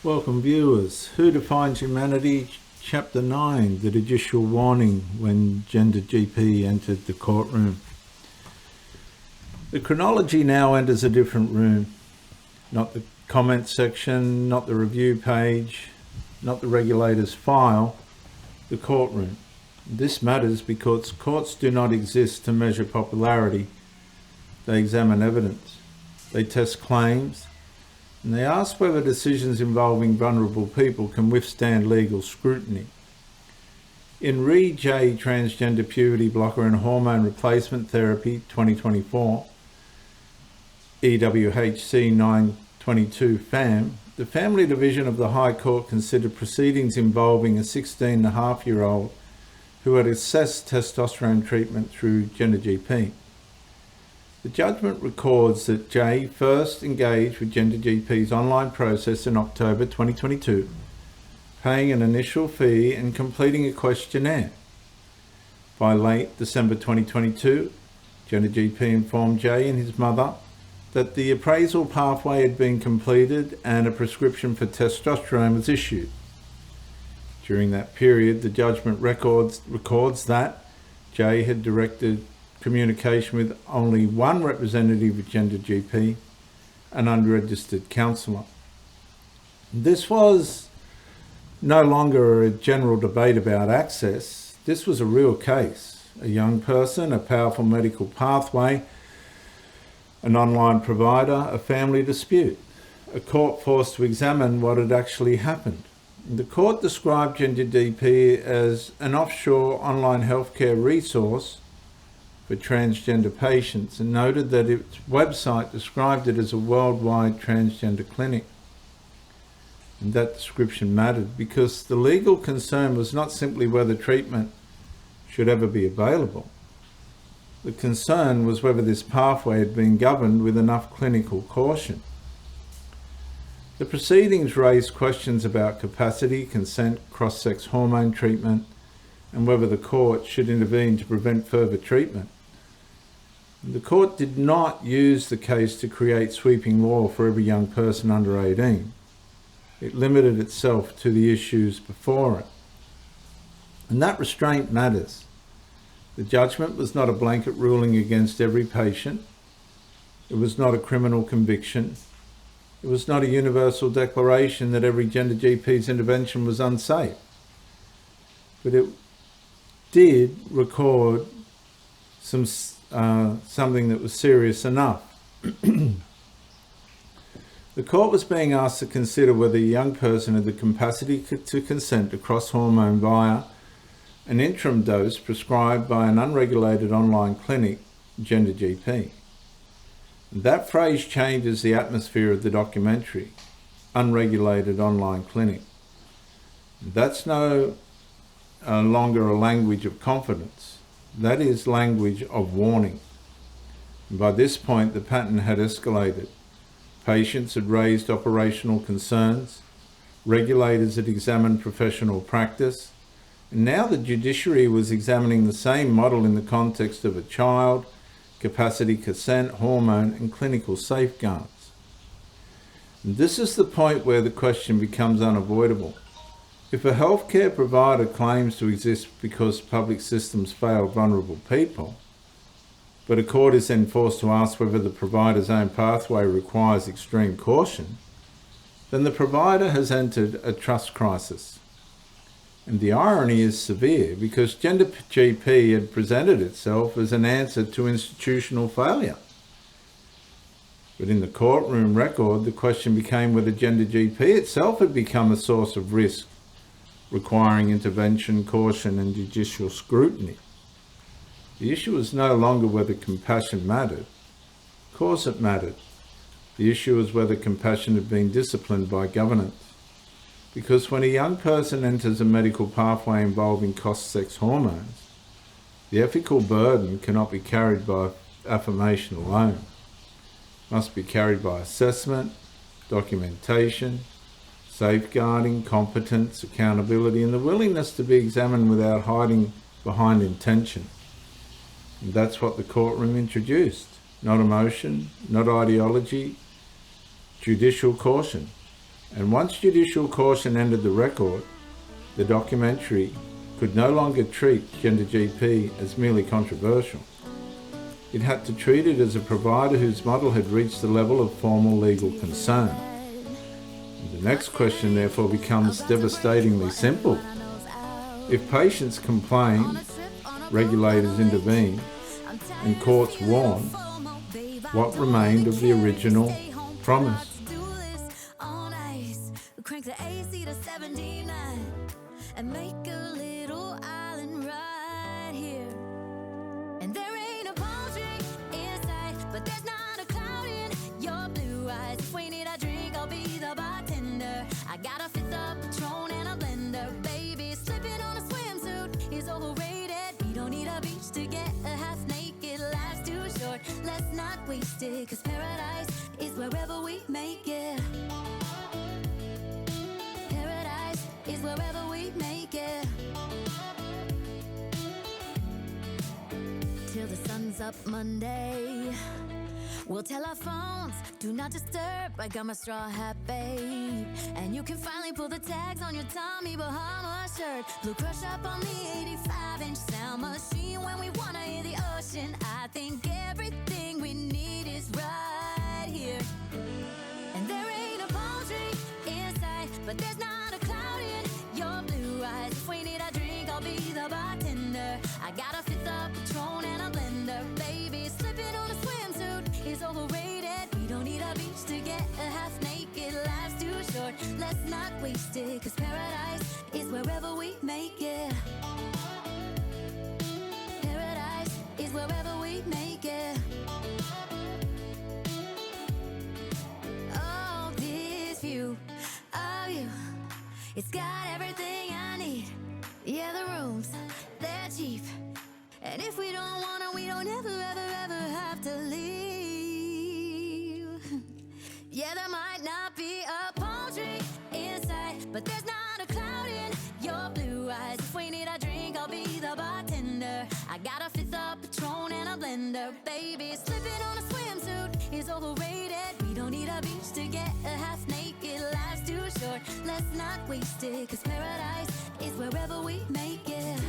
Welcome viewers. Who Defines Humanity? Chapter 9, the Judicial Warning when GenderGP entered the courtroom. The chronology now enters a different room. Not the comment section, not the review page, not the regulator's file, the courtroom. This matters because courts do not exist to measure popularity. They examine evidence. They test claims. And they ask whether decisions involving vulnerable people can withstand legal scrutiny. In Re-J Transgender Puberty Blocker and Hormone Replacement Therapy 2024, EWHC 922 FAM, the Family Division of the High Court considered proceedings involving a 16.5-year-old who had assessed testosterone treatment through GenderGP. The judgment records that J first engaged with GenderGP's online process in October 2022, paying an initial fee and completing a questionnaire. By late December 2022, GenderGP informed J and his mother that the appraisal pathway had been completed and a prescription for testosterone was issued. During that period, the judgment records that J had directed communication with only one representative of GenderGP, an unregistered counsellor. This was no longer a general debate about access. This was a real case. A young person, a powerful medical pathway, an online provider, a family dispute. A court forced to examine what had actually happened. The court described GenderGP as an offshore online healthcare resource for transgender patients and noted that its website described it as a worldwide transgender clinic. And that description mattered because the legal concern was not simply whether treatment should ever be available. The concern was whether this pathway had been governed with enough clinical caution. The proceedings raised questions about capacity, consent, cross-sex hormone treatment, and whether the court should intervene to prevent further treatment. The court did not use the case to create sweeping law for every young person under 18. It limited itself to the issues before it. And that restraint matters. The judgment was not a blanket ruling against every patient. It was not a criminal conviction. It was not a universal declaration that every GenderGP's intervention was unsafe. But it did record something that was serious enough. The court was being asked to consider whether a young person had the capacity to consent to cross-hormone via an interim dose prescribed by an unregulated online clinic, GenderGP. That phrase changes the atmosphere of the documentary, unregulated online clinic. That's no longer a language of confidence. That is language of warning. And by this point, the pattern had escalated. Patients had raised operational concerns. Regulators had examined professional practice. And now the judiciary was examining the same model in the context of a child, capacity, consent, hormone, and clinical safeguards. And this is the point where the question becomes unavoidable. If a healthcare provider claims to exist because public systems fail vulnerable people, but a court is then forced to ask whether the provider's own pathway requires extreme caution, then the provider has entered a trust crisis. And the irony is severe because GenderGP had presented itself as an answer to institutional failure. But in the courtroom record, the question became whether GenderGP itself had become a source of risk, requiring intervention, caution, and judicial scrutiny. The issue is no longer whether compassion mattered. Of course it mattered. The issue is whether compassion had been disciplined by governance. Because when a young person enters a medical pathway involving cross-sex hormones, the ethical burden cannot be carried by affirmation alone. It must be carried by assessment, documentation, safeguarding, competence, accountability, and the willingness to be examined without hiding behind intention. And that's what the courtroom introduced. Not emotion, not ideology, judicial caution. And once judicial caution entered the record, the documentary could no longer treat GenderGP as merely controversial. It had to treat it as a provider whose model had reached the level of formal legal concern. And the next question therefore becomes devastatingly simple. If patients complain, regulators intervene, and courts warn, what remained of the original promise? Crank the AC to 79 and make a little island right here. And there ain't a palm tree inside, but there's not a cloud in your blue eyes. If we need a drink, I'll be the bartender. I got a fifth of Patron and a blender. Baby, slipping on a swimsuit is overrated. We don't need a beach to get a half naked. Life's too short, let's not waste it, 'cause paradise is wherever we make it. Is wherever we make it. Till the sun's up Monday, we'll tell our phones, do not disturb. I got my straw hat, babe. And you can finally pull the tags on your Tommy Bahama shirt. Blue crush up on the 85-inch sound machine when we wanna hear the ocean. I think everything we need is right here. And there ain't a palm tree inside, but there's not a cloud in your blue eyes. If we need a drink, I'll be the bartender. I got a fifth of Patron and a blender. Baby, slipping on a swimsuit is overrated. We don't need a beach to get a half naked. Life's too short, let's not waste it, 'cause paradise is wherever we make it. Paradise is wherever we make it. Oh, this view of you, it's got everything I need. Yeah, the rooms, they're cheap. And if we don't wanna, we don't ever, ever, ever have to leave. Yeah, there might not be a palm tree inside, but there's not a cloud in your blue eyes. If we need a drink, I'll be the bartender. I got a fifth of Patron and a blender. Baby, slipping on a swimsuit is overrated. We don't need a beach to get a half naked. Life's too short, let's not waste it, 'cause paradise is wherever we make it.